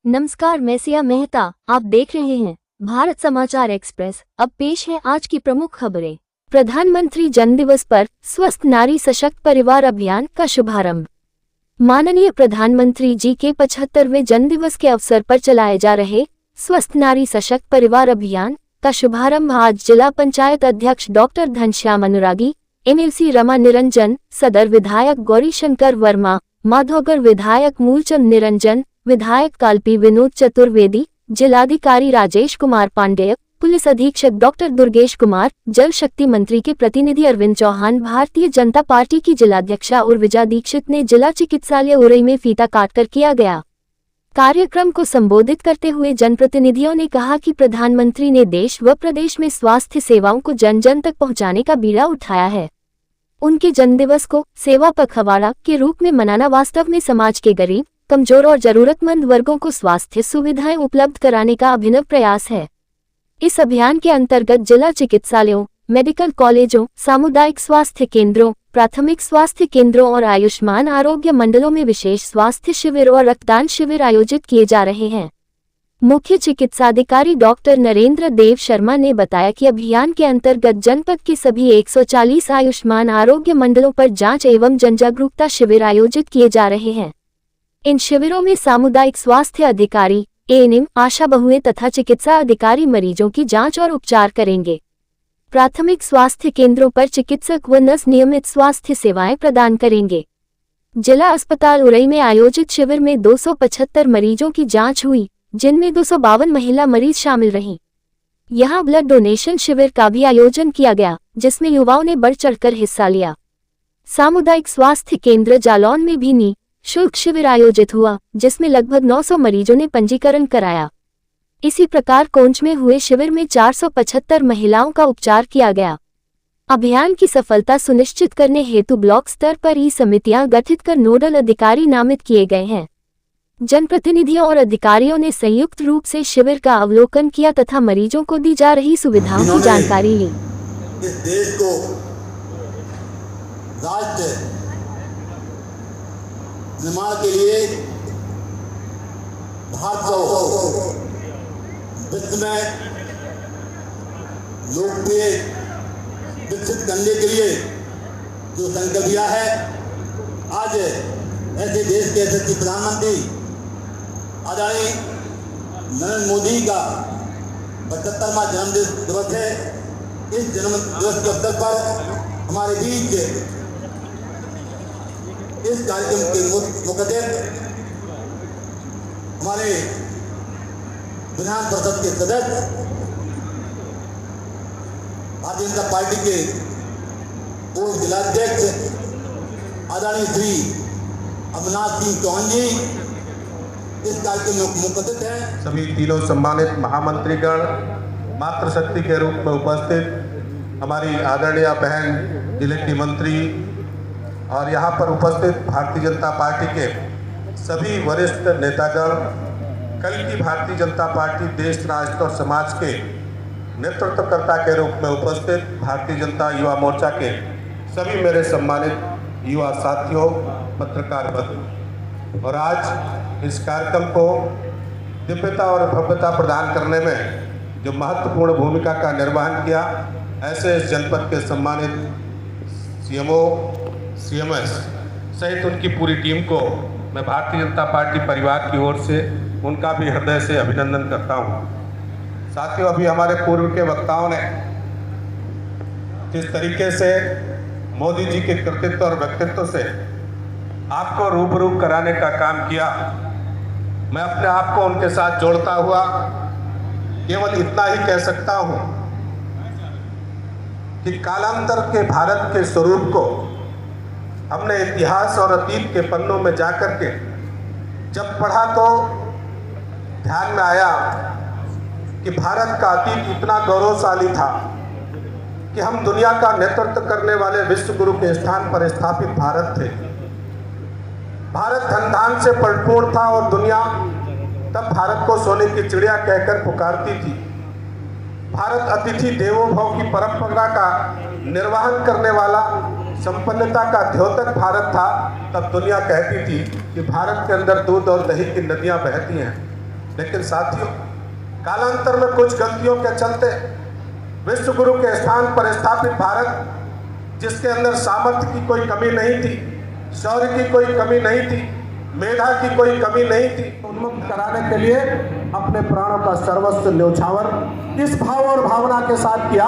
नमस्कार, मैं सिया मेहता। आप देख रहे हैं भारत समाचार एक्सप्रेस। अब पेश है आज की प्रमुख खबरें। प्रधानमंत्री जन दिवस पर स्वस्थ नारी सशक्त परिवार अभियान का शुभारंभ। माननीय प्रधानमंत्री जी के 75वें जन्म दिवस के अवसर पर चलाए जा रहे स्वस्थ नारी सशक्त परिवार अभियान का शुभारंभ आज जिला पंचायत अध्यक्ष डॉक्टर घनश्याम अनुरागी, एमएलसी रमा निरंजन, सदर विधायक गौरीशंकर वर्मा, माधोगढ़ विधायक मूलचंद निरंजन, विधायक काल्पी विनोद चतुर्वेदी, जिलाधिकारी राजेश कुमार पांडेय, पुलिस अधीक्षक डॉक्टर दुर्गेश कुमार, जल शक्ति मंत्री के प्रतिनिधि अरविंद चौहान, भारतीय जनता पार्टी की जिलाध्यक्षा उर्विजा दीक्षित ने जिला चिकित्सालय उरई में फीता काटकर किया गया। कार्यक्रम को संबोधित करते हुए जनप्रतिनिधियों ने कहा कि प्रधानमंत्री ने देश व प्रदेश में स्वास्थ्य सेवाओं को जन जन तक पहुंचाने का बीड़ा उठाया है। उनके जन्मदिवस को सेवा पखवाड़ा के रूप में मनाना वास्तव में समाज के गरीब, कमजोर और जरूरतमंद वर्गों को स्वास्थ्य सुविधाएं उपलब्ध कराने का अभिनव प्रयास है। इस अभियान के अंतर्गत जिला चिकित्सालयों, मेडिकल कॉलेजों, सामुदायिक स्वास्थ्य केंद्रों, प्राथमिक स्वास्थ्य केंद्रों और आयुष्मान आरोग्य मंडलों में विशेष स्वास्थ्य शिविर और रक्तदान शिविर आयोजित किए जा रहे हैं। मुख्य चिकित्साधिकारी डॉक्टर नरेंद्र देव शर्मा ने बताया कि अभियान के अंतर्गत जनपद के सभी 140 आयुष्मान आरोग्य मंडलों पर जांच एवं जनजागरूकता शिविर आयोजित किए जा रहे हैं। इन शिविरों में सामुदायिक स्वास्थ्य अधिकारी, एएनएम, आशा बहुएं तथा चिकित्सा अधिकारी मरीजों की जांच और उपचार करेंगे। प्राथमिक स्वास्थ्य केंद्रों पर चिकित्सक व नर्स नियमित स्वास्थ्य सेवाएं प्रदान करेंगे। जिला अस्पताल उरई में आयोजित शिविर में 275 मरीजों की जांच हुई, जिनमें 252 महिला मरीज शामिल रहीं। यहां ब्लड डोनेशन शिविर का भी आयोजन किया गया, जिसमें युवाओं ने बढ़ चढ़कर हिस्सा लिया। सामुदायिक स्वास्थ्य केंद्र जालौन में भी निःशुल्क शिविर आयोजित हुआ, जिसमें लगभग 900 मरीजों ने पंजीकरण कराया। इसी प्रकार कोंच में हुए शिविर में 475 महिलाओं का उपचार किया गया। अभियान की सफलता सुनिश्चित करने हेतु ब्लॉक स्तर पर ई समितियां गठित कर नोडल अधिकारी नामित किए गए हैं। जनप्रतिनिधियों और अधिकारियों ने संयुक्त रूप से शिविर का अवलोकन किया तथा मरीजों को दी जा रही सुविधाओं की जानकारी ली। इस देश को राष्ट्र निर्माण के लिए भारत को विश्व में लोकप्रिय विकसित करने के लिए जो संकल्प लिया है, आज ऐसे देश के यशस्वी प्रधानमंत्री आदरणीय नरेंद्र मोदी का 75वां जन्म दिवस है। इस जन्म दिवस के अवसर पर हमारे बीच इस कार्यक्रम के मुख्य हमारे विधान परिषद के सदस्य, भारतीय जनता पार्टी के पूर्व जिलाध्यक्ष आदरणीय श्री अविनाश सिंह चौहान जी इस कार्यक्रम में मुख्य अतिथि हैं। सभी तीनों सम्मानित महामंत्रीगण, मातृशक्ति के रूप में उपस्थित हमारी आदरणीय बहन जिले की मंत्री और यहाँ पर उपस्थित भारतीय जनता पार्टी के सभी वरिष्ठ नेतागण, कल की भारतीय जनता पार्टी देश, राष्ट्र और समाज के नेतृत्वकर्ता के रूप में उपस्थित भारतीय जनता युवा मोर्चा के सभी मेरे सम्मानित युवा साथियों, पत्रकार बंधु, और आज इस कार्यक्रम को दिव्यता और भव्यता प्रदान करने में जो महत्वपूर्ण भूमिका का निर्वहन किया, ऐसे इस जनपद के सम्मानित सीएमओ, सीएमएस सहित उनकी पूरी टीम को मैं भारतीय जनता पार्टी परिवार की ओर से उनका भी हृदय से अभिनंदन करता हूँ। साथियों, अभी हमारे पूर्व के वक्ताओं ने जिस तरीके से मोदी जी के कृतित्व और व्यक्तित्व से आपको रूबरू कराने का काम किया, मैं अपने आप को उनके साथ जोड़ता हुआ केवल इतना ही कह सकता हूँ कि कालांतर के भारत के स्वरूप को हमने इतिहास और अतीत के पन्नों में जाकर के जब पढ़ा तो ध्यान में आया कि भारत का अतीत इतना गौरवशाली था कि हम दुनिया का नेतृत्व करने वाले विश्व गुरु के स्थान पर स्थापित भारत थे। भारत धन धान से परिपूर्ण था और दुनिया तब भारत को सोने की चिड़िया कहकर पुकारती थी। भारत अतिथि देवो भव की परंपरा का निर्वहन करने वाला, संपन्नता का द्योतक भारत था। तब दुनिया कहती थी कि भारत के अंदर दूध और दही की नदियां बहती हैं। लेकिन साथियों, कालांतर में कुछ गलतियों के चलते विश्व गुरु के स्थान पर स्थापित भारत, जिसके अंदर सामर्थ्य की कोई कमी नहीं थी, शौर्य की कोई कमी नहीं थी, मेधा की कोई कमी नहीं थी, उन्मुक्त कराने के लिए अपने प्राणों का सर्वस्व न्यौछावर इस भाव और भावना के साथ किया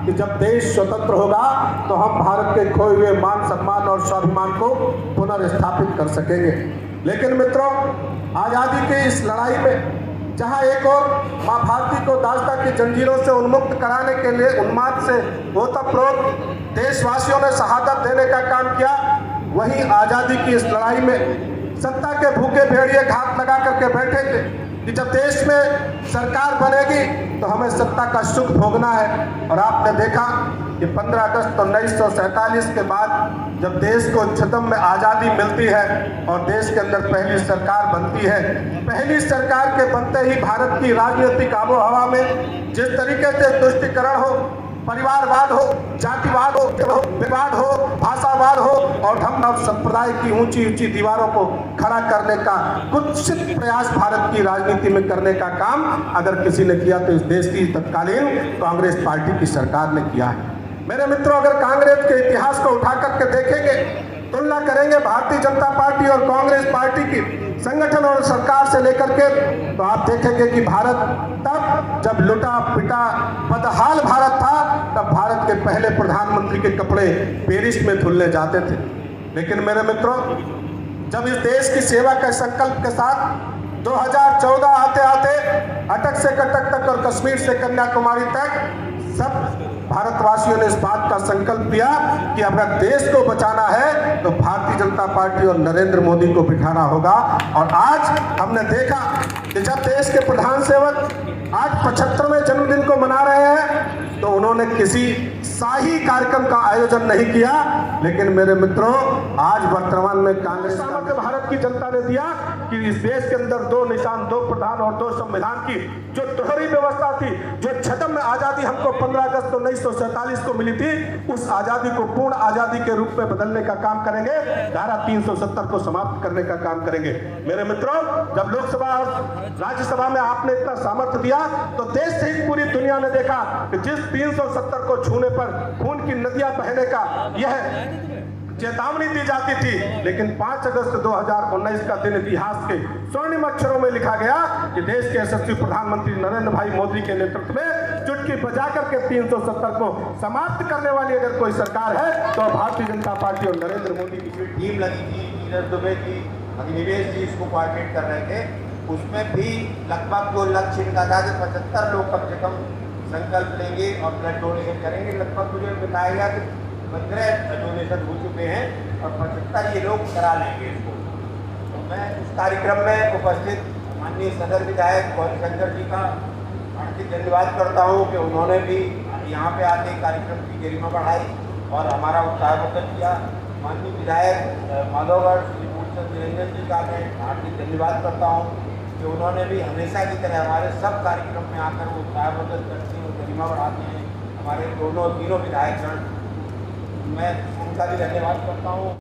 कि जब देश स्वतंत्र होगा तो हम भारत के खोए हुए मान सम्मान और स्वाभिमान को पुनर्स्थापित कर सकेंगे। लेकिन मित्रों, आज़ादी की इस लड़ाई में जहां एक और मां भारती को दासता की जंजीरों से उन्मुक्त कराने के लिए उन्माद से ओतप्रोत देशवासियों ने शहादत देने का काम किया, वहीं आज़ादी की इस लड़ाई में सत्ता के भूखे भेड़िए घात लगा करके बैठे थे कि जब देश में सरकार बनेगी तो हमें सत्ता का सुख भोगना है। और आपने देखा कि 15 अगस्त 1947 के बाद जब देश को छद्म में आज़ादी मिलती है और देश के अंदर पहली सरकार बनती है, पहली सरकार के बनते ही भारत की राजनीतिक आबो हवा में जिस तरीके से तुष्टिकरण हो, परिवारवाद हो, जातिवाद हो, विवाद हो, भाषावाद हो और धर्म और संप्रदाय की ऊंची ऊंची दीवारों को खड़ा करने का कुत्सित प्रयास भारत की राजनीति में करने का काम अगर किसी ने किया तो इस देश की तत्कालीन कांग्रेस पार्टी की सरकार ने किया है। मेरे मित्रों, अगर कांग्रेस के इतिहास को उठा करके देखेंगे, तुलना करेंगे भारतीय जनता पार्टी और कांग्रेस पार्टी की संगठन और सरकार से लेकर के, तो आप देखेंगे कि भारत तब जब लुटा पिटा बदहाल भारत था, तब भारत के पहले प्रधानमंत्री के कपड़े पेरिस में धुलने जाते थे। लेकिन मेरे मित्रों, जब इस देश की सेवा के संकल्प के साथ 2014 आते आते अटक से कटक तक और कश्मीर से कन्याकुमारी तक सब भारतवासियों ने इस बात का संकल्प लिया कि अगर देश को बचाना है तो भारतीय जनता पार्टी और नरेंद्र मोदी को बिठाना होगा। और आज हमने देखा कि जब देश के प्रधान सेवक आज 75वें जन्मदिन को मना रहे हैं तो उन्होंने किसी शाही कार्यक्रम का आयोजन नहीं किया। लेकिन मेरे मित्रों, आज वर्तमान में कांग्रेस भारत की जनता ने दिया कि इस देश के अंदर 2 निशान, 2 प्रधान और 2 संविधान की जो दोहरी व्यवस्था थी, जो छद्म में आजादी हमको 15 अगस्त 1947 को मिली थी, उस आजादी को पूर्ण आजादी के रूप में बदलने का काम करेंगे, धारा 370 को समाप्त करने का काम करेंगे। मेरे मित्रों, जब लोकसभा और राज्यसभा में आपने इतना सामर्थ्य दिया तो देश सहित पूरी दुनिया ने देखा कि जिस 370 को छूने पर खून की नदियां बहने का यह चेतावनी दी जाती थी, लेकिन 5 अगस्त 2019 का दिन इतिहास के स्वर्णिम अक्षरों में लिखा गया कि देश के यशस्वी प्रधानमंत्री नरेंद्र भाई मोदी के नेतृत्व में चुटकी बजा करके 370 को समाप्त करने वाली अगर कोई सरकार है तो भारतीय जनता पार्टी और नरेंद्र मोदी की टीम लगी थी, नीरज दुबे जी, अग्निवेश जी इसको कोऑर्डिनेट कर रहे थे। उसमें भी लगभग जो लक्ष्य इनका था कि 75 लोग कम से कम संकल्प लेंगे और ब्लड डोनेशन करेंगे। लगभग मुझे बताया गया कि 15 डोनेशन हो चुके हैं और 75 ये लोग करा लेंगे इसको। तो मैं इस कार्यक्रम में उपस्थित माननीय सदर विधायक गौरीशंकर जी का हार्दिक धन्यवाद करता हूँ कि उन्होंने भी यहाँ पे आके कार्यक्रम की गरिमा बढ़ाई और हमारा उत्साहवर्धन किया। माननीय विधायक माधवगढ़ श्री मूलचंद निरंजन जी का मैं हार्दिक धन्यवाद करता हूँ कि उन्होंने भी हमेशा की तरह हमारे सब कार्यक्रम में आकर वो उत्साहवर्धन करते हैं और गरिमा बढ़ाते हैं। हमारे तीनों विधायक गण, मैं उनका भी धन्यवाद करता हूँ।